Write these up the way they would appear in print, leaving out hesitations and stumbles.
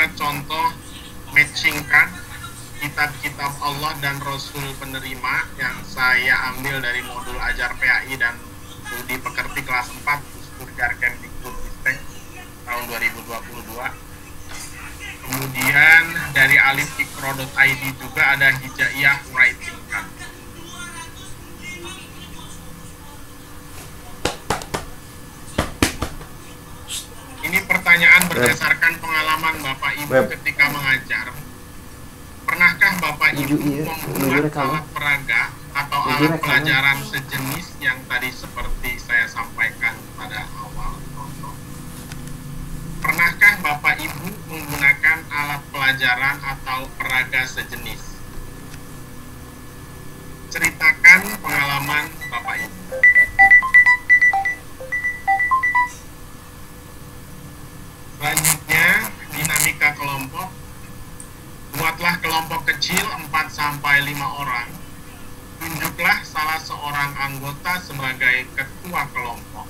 juga contoh matching card kitab-kitab Allah dan Rasul penerima yang saya ambil dari modul ajar PAI dan studi pekerti kelas 4 Stuttgart Kemdikbudristek tahun 2022. Kemudian dari alifikro.id juga ada hijaiyah writing card. Ini pertanyaan berdasarkan pengalaman Bapak Ibu ketika mengajar. Pernahkah Bapak Ibu membuat alat peraga atau alat pelajaran sejenis yang tadi seperti saya sampaikan pada awal contoh? Pernahkah Bapak Ibu menggunakan alat pelajaran atau peraga sejenis? Ceritakan pengalaman Bapak Ibu. Selanjutnya, dinamika kelompok. Buatlah kelompok kecil 4-5 orang. Tunjuklah salah seorang anggota sebagai ketua kelompok.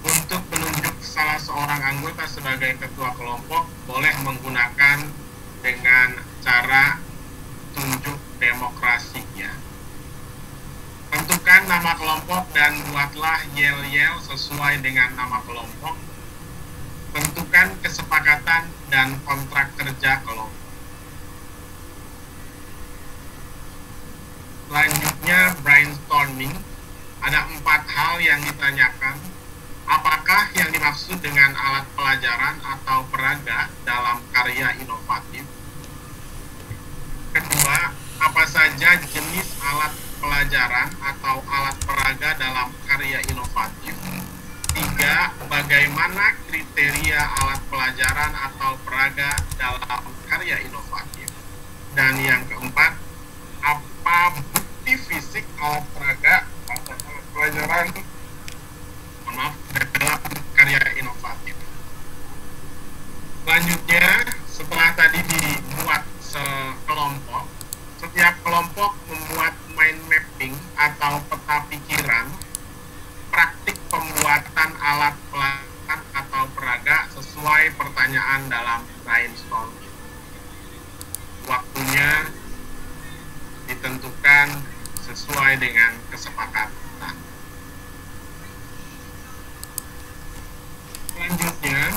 Untuk menunjuk salah seorang anggota sebagai ketua kelompok, boleh menggunakan dengan cara tunjuk demokrasi ya. Tentukan nama kelompok dan buatlah yel-yel sesuai dengan nama kelompok. Tentukan kesepakatan dan kontrak kerja kelompok. Selanjutnya brainstorming. Ada 4 hal yang ditanyakan. Apakah yang dimaksud dengan alat pelajaran atau peraga dalam karya inovatif? Kedua, apa saja jenis alat pelajaran atau alat peraga dalam karya inovatif? 3, bagaimana kriteria alat pelajaran atau peraga dalam karya inovatif? Dan yang keempat, apa bukti fisik alat peraga atau alat pelajaran dalam karya inovatif? Selanjutnya, setelah tadi dibuat sekelompok, setiap kelompok membuat mind mapping atau peta pikiran praktik pembuatan alat pelajaran atau peraga sesuai pertanyaan dalam brainstorming. Waktunya ditentukan sesuai dengan kesepakatan. Selanjutnya,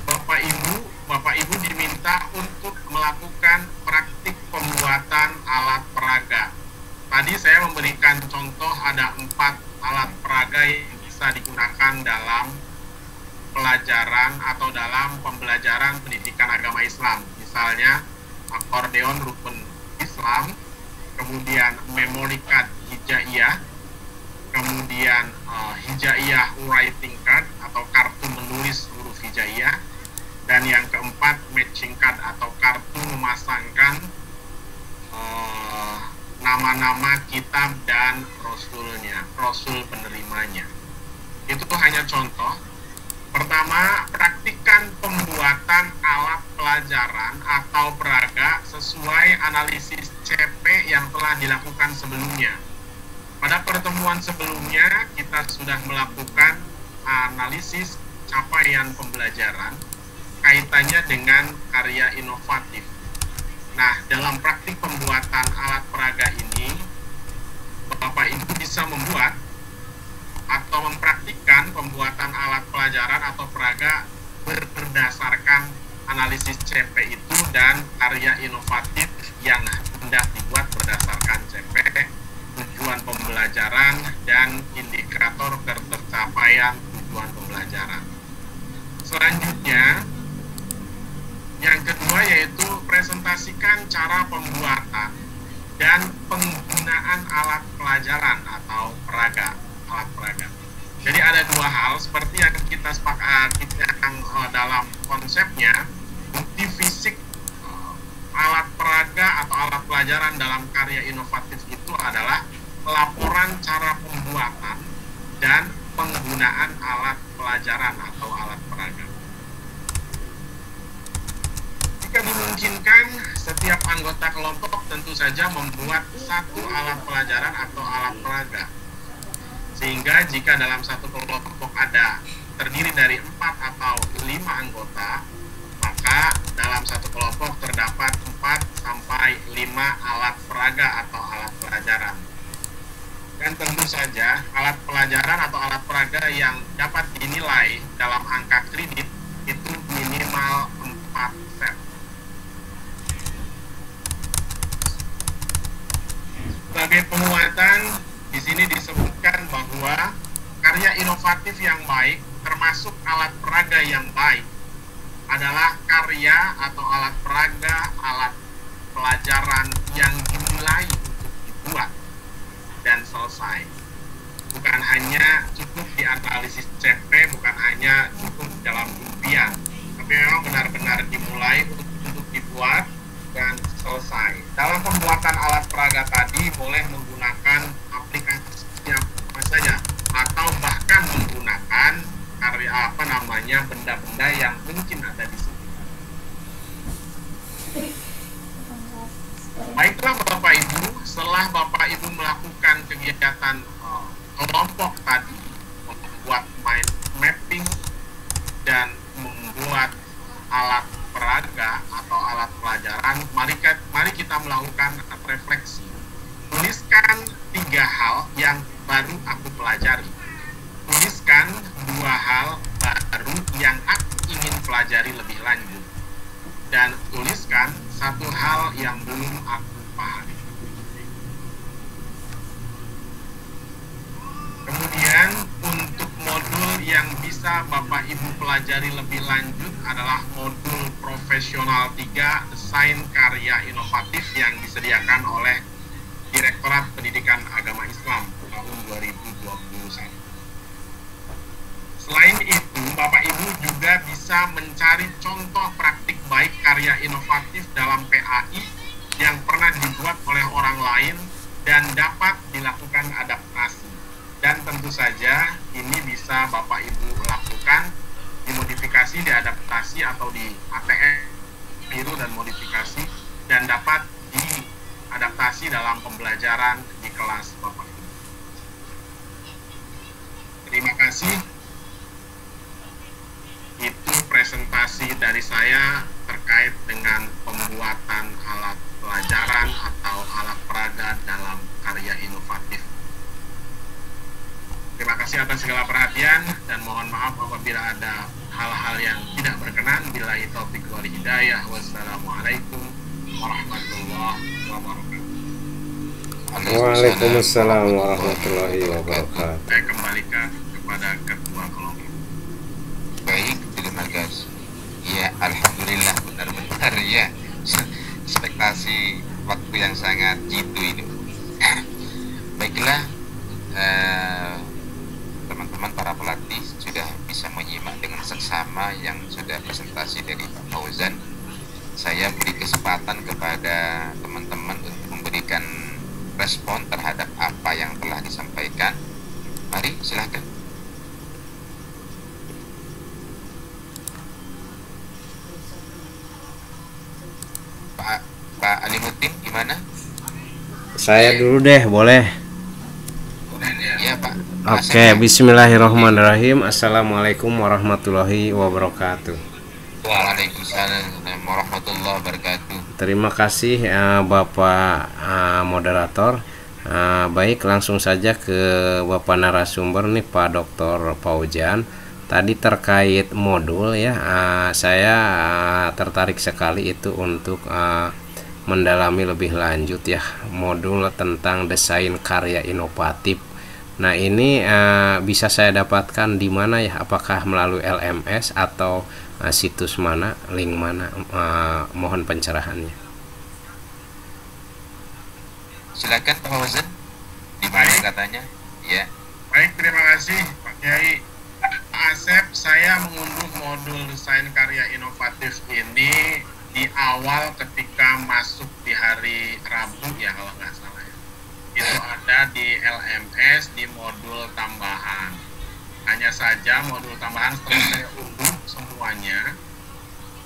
Bapak Ibu diminta untuk melakukan praktik pembuatan alat peraga. Tadi saya memberikan contoh ada 4 alat peraga yang bisa digunakan dalam pelajaran atau dalam pembelajaran pendidikan agama Islam. Misalnya akordeon rukun Islam, kemudian memory card hijaiyah, kemudian hijaiyah writing card atau kartu menulis huruf hijaiyah, dan yang keempat matching card atau kartu memasangkan nama-nama kitab dan rasul penerimanya. Itu hanya contoh. Pertama, praktikkan pembuatan alat pelajaran atau peraga sesuai analisis CP yang telah dilakukan sebelumnya. Pada pertemuan sebelumnya, kita sudah melakukan analisis capaian pembelajaran kaitannya dengan karya inovatif. Nah, dalam praktik pembuatan alat peraga ini, Bapak Ibu bisa membuat atau mempraktikkan pembuatan alat pelajaran atau peraga berdasarkan analisis CP itu dan karya inovatif yang hendak dibuat berdasarkan CP, tujuan pembelajaran, dan indikator ketercapaian tujuan pembelajaran. Selanjutnya, yang kedua yaitu presentasikan cara pembuatan dan penggunaan alat pelajaran atau peraga, alat peraga. Jadi ada 2 hal seperti yang kita sepakati dalam konsepnya. Bukti fisik alat peraga atau alat pelajaran dalam karya inovatif itu adalah laporan cara pembuatan dan penggunaan alat pelajaran atau alat peraga. Jika dimungkinkan, setiap anggota kelompok tentu saja membuat 1 alat pelajaran atau alat peraga. Sehingga jika dalam satu kelompok terdiri dari 4 atau 5 anggota, maka dalam kelompok terdapat 4 sampai 5 alat peraga atau alat pelajaran. Dan tentu saja alat pelajaran atau alat peraga yang dapat dinilai dalam angka kredit itu minimal 4 set. Sebagai penguatan, di sini disebutkan bahwa karya inovatif yang baik, termasuk alat peraga yang baik, adalah karya atau alat peraga, alat pelajaran yang dimulai untuk dibuat dan selesai. Bukan hanya cukup dianalisis CP, bukan hanya cukup dalam impian, tapi memang benar-benar dimulai untuk dibuat dan selesai. Dalam pembuatan alat peraga tadi boleh menggunakan aplikasi apa saja, atau bahkan menggunakan karya benda-benda yang mungkin ada di sini. Baiklah Bapak Ibu, setelah Bapak Ibu melakukan kegiatan kelompok tadi, membuat mind mapping dan membuat alat peraga atau alat pelajaran, mari kita melakukan refleksi. Tuliskan 3 hal yang baru aku pelajari. Tuliskan 2 hal baru yang aku ingin pelajari lebih lanjut. Dan tuliskan 1 hal yang belum aku pahami. Kemudian untuk modul yang bisa Bapak Ibu pelajari lebih lanjut adalah modul profesional 3 desain karya inovatif yang disediakan oleh Direktorat Pendidikan Agama Islam tahun 2021. Selain itu, Bapak Ibu juga bisa mencari contoh praktik baik karya inovatif dalam PAI yang pernah dibuat oleh orang lain dan dapat dilakukan adaptasi. Dan tentu saja ini bisa Bapak Ibu lakukan dimodifikasi, diadaptasi atau di ATM, tiru dan modifikasi, dan dapat diadaptasi dalam pembelajaran di kelas Bapak Ibu. Terima kasih. Itu presentasi dari saya terkait dengan pembuatan alat pelajaran atau alat peraga dalam karya inovatif. Terima kasih atas segala perhatian dan mohon maaf apabila ada hal-hal yang tidak berkenan. Billahi taufiq wal hidayah. Wassalamualaikum warahmatullahi wabarakatuh. Waalaikumsalam warahmatullahi wabarakatuh. Saya kembalikan kepada ketua kelompok. Baik, terima kasih. Ya, alhamdulillah benar-benar ya. Ekspektasi waktu yang sangat jitu ini. Baiklah, teman-teman para pelatih sudah bisa menyimak dengan seksama yang sudah presentasi dari Pak Fauzan. Saya beri kesempatan kepada teman-teman untuk memberikan respon terhadap apa yang telah disampaikan. Mari, silahkan. Pak Alimuddin gimana? Saya dulu deh, boleh? Iya Pak. Oke, bismillahirrahmanirrahim. Assalamualaikum warahmatullahi wabarakatuh. Waalaikumsalam warahmatullahi wabarakatuh. Terima kasih Bapak moderator. Baik, langsung saja ke Bapak narasumber nih, Pak Dr. Fauzan. Tadi terkait modul ya, saya tertarik sekali itu untuk mendalami lebih lanjut ya modul tentang desain karya inovatif. Nah ini bisa saya dapatkan di mana ya? Apakah melalui LMS atau situs mana, link mana? Mohon pencerahannya. Silakan Pak Fauzan. Di mana katanya? Ya. Baik, terima kasih Pak Kiai. Asep, saya mengunduh modul desain karya inovatif ini di awal ketika masuk di hari Rabu ya kalau nggak salah ya. Itu ada di LMS di modul tambahan. Hanya saja modul tambahan setelah saya unduh semuanya,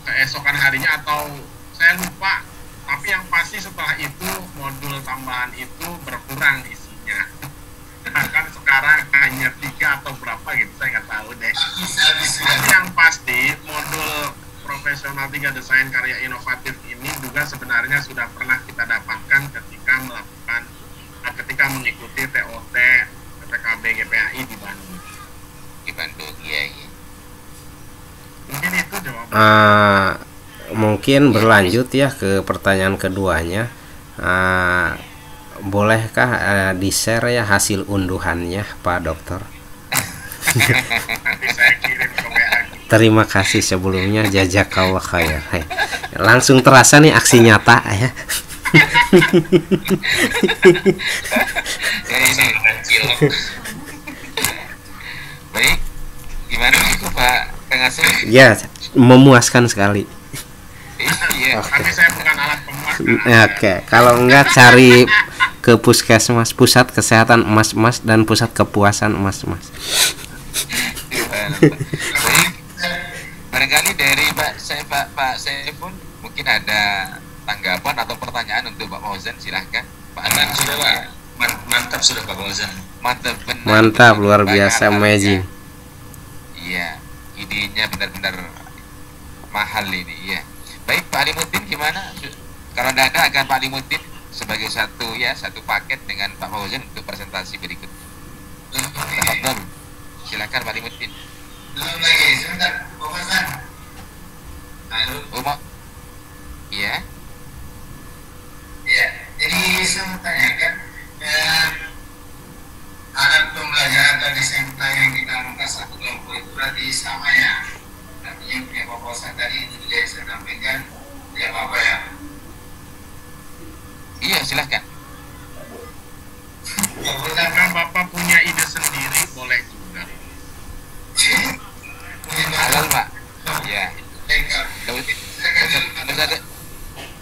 keesokan harinya atau saya lupa, tapi yang pasti setelah itu modul tambahan itu berkurang isinya. Kan sekarang hanya 3 atau berapa gitu, saya nggak tahu deh. Tapi yang pasti modul profesional 3 desain karya inovatif ini juga sebenarnya sudah pernah kita dapatkan ketika mengikuti TOT PPKB GPAI di Bandung. Di Bandung, iya. Mungkin itu jawaban. Mungkin berlanjut ya ke pertanyaan keduanya. Bolehkah di-share ya hasil unduhannya, Pak Dokter? Nanti saya kirim ke WA. Terima kasih sebelumnya, jazakallah khair. Langsung terasa nih aksi nyata ya. Baik, gimana itu Pak Kang Asep? Ya, memuaskan sekali. Iya. Tapi saya bukan alat pemuas. Oke, kalau enggak cari ke puskesmas, pusat kesehatan emas-emas dan pusat kepuasan emas-emas. Baik, barangkali dari Pak Saiful mungkin ada tanggapan atau pertanyaan untuk Pak Fauzan, silahkan Pak. Sudah Pak, mantap sudah Pak Fauzan. Mantap, luar biasa, amazing. Iya, idenya benar-benar mahal ini, iya. Baik, Pak Alimuddin gimana? Kalau tidak ada, akan Pak Alimuddin sebagai satu paket dengan Pak Fauzan untuk presentasi berikut. Silakan Pak Alimuddin. Belum lagi, sebentar, Pak Fauzan. Halo. Iya. Ya, jadi saya mau tanyakan, alat pembelajaran atau desain yang kita angkat 1 kelompok itu berarti sama ya? Artinya punya proposal tadi itu juga saya sampaikan, tidak apa-apa ya? Iya, silahkan. Jika Bapak punya ide sendiri, boleh juga. Halal Pak. Iya.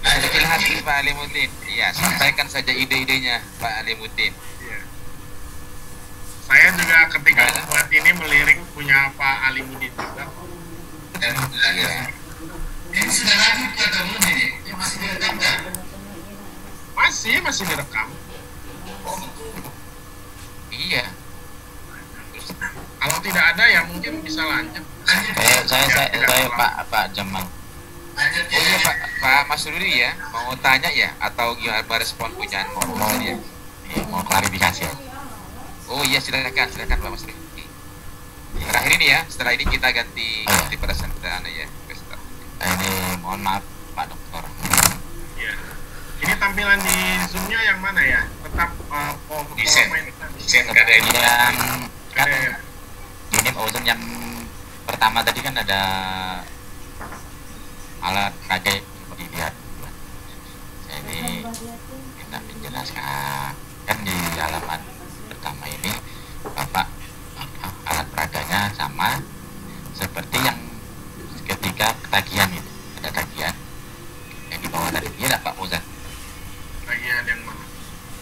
Ada kecil hati Pak Alimuddin. Iya, sampaikan saja ide-idenya Pak Alimuddin. Iya. Saya juga ketika membuat ini melirik punya Pak Alimuddin juga. Iya. Ini sudah lanjut atau belum ini? Ini masih direkam kan? Masih direkam. Iya. Kalau tidak ada ya mungkin bisa lanjut. Saya Pak Jamal. Oh iya Pak Mas Rudi ya, mau tanya ya atau gimana respon punya ya? Mau klarifikasi ya. Oh iya, silakan Pak Mas Rudi. Terakhir ini ya, setelah ini kita ganti presentasi ya. Ini mohon maaf Pak Dokter. Iya. Ini tampilan di Zoom-nya yang mana ya? Tetap desain karya ini. Yang kan Ada. ini Pak Uzun yang pertama tadi kan ada alat peraga seperti dilihat. Jadi kita menjelaskan kan di halaman pertama ini Bapak alat peraganya sama seperti yang ketika ketagihan itu, ada tagihan yang di bawah tadi. Iya Pak Fauzan? Bagian yang mana?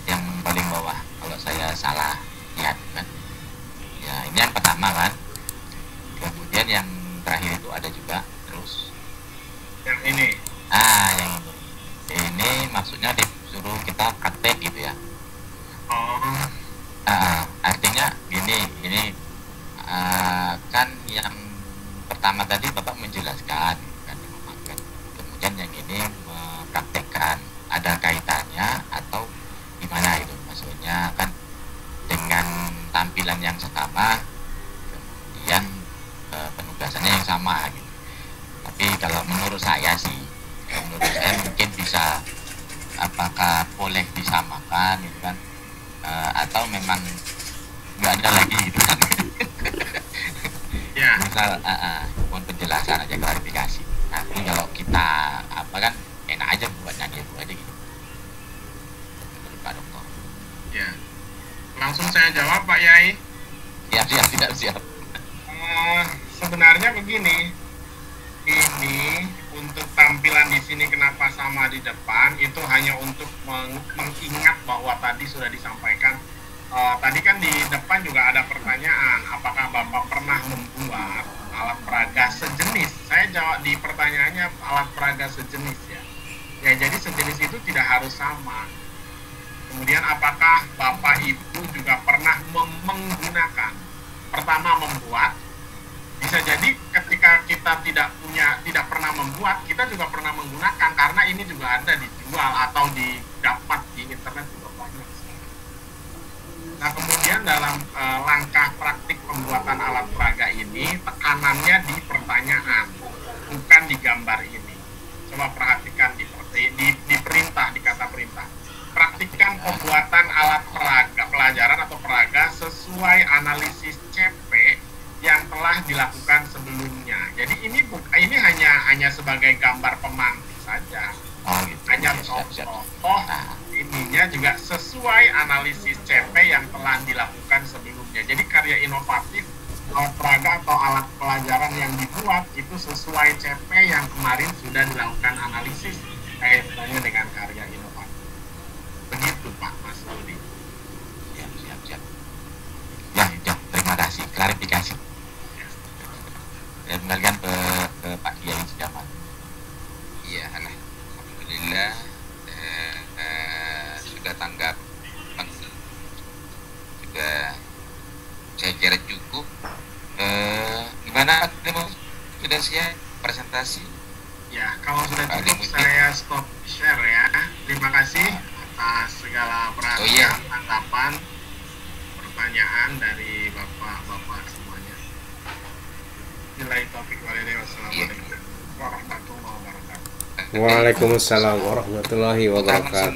Yang paling bawah kalau saya salah lihat kan. Ya ini yang pertama kan. Kemudian yang terakhir itu ada juga terus. Yang ini. Yang ini maksudnya disuruh kita praktek gitu ya. Oh. Artinya gini kan yang pertama tadi Bapak menjelaskan kan, kemudian yang ini mempraktekkan, ada kaitannya atau gimana itu maksudnya kan dengan tampilan yang sama kemudian penugasannya yang sama gitu. Tapi kalau menurut saya mungkin bisa apakah boleh disamakan gitu kan, atau memang nggak ada lagi gitu kan. Ya. Misal mohon penjelasan aja, klarifikasi. Nanti kalau kita kan enak aja buatnya dia aja gitu. Menurut Pak Dokter. Ya. Langsung saya jawab Pak Yai. Siap. Sebenarnya begini, ini untuk tampilan di sini kenapa sama di depan itu hanya untuk mengingat bahwa tadi sudah disampaikan. Tadi kan di depan juga ada pertanyaan, apakah Bapak pernah membuat alat peraga sejenis? Saya jawab di pertanyaannya alat peraga sejenis ya. Ya jadi sejenis itu tidak harus sama. Kemudian apakah Bapak Ibu juga pernah menggunakan? Pertama membuat, bisa jadi ketika ketika kita tidak pernah membuat, kita juga pernah menggunakan, karena ini juga ada dijual atau didapat di internet juga banyak. Nah, kemudian dalam langkah praktik pembuatan alat peraga ini, tekanannya di pertanyaan, bukan di gambar ini. Coba perhatikan di perintah, di kata perintah. Praktikkan pembuatan alat peraga, pelajaran atau peraga sesuai analisis CP yang telah dilakukan sebelumnya. Jadi ini hanya sebagai gambar pemantik saja. Oh, gitu. Hanya contoh. Ininya juga sesuai analisis CP yang telah dilakukan sebelumnya. Jadi karya inovatif alat peraga atau alat pelajaran yang dibuat itu sesuai CP yang kemarin sudah dilakukan analisis kaitannya dengan karya inovatif. Begitu Pak Mas Rudi. Siap. Ya, terima kasih klarifikasi. Saya kembalikan ke Pak Kiai Sudaman. Iya, alhamdulillah sudah tanggap, sudah saya kira cukup. Gimana sudah siap presentasi? Ya, kalau sudah cukup saya stop share ya. Terima kasih atas segala perhatian, tanggapan, pertanyaan dari bapak-bapak semuanya. Billahi taufiq wal hidayah. Wassalamualaikum warahmatullahi wabarakatuh. Waalaikumsalam warahmatullahi wabarakatuh.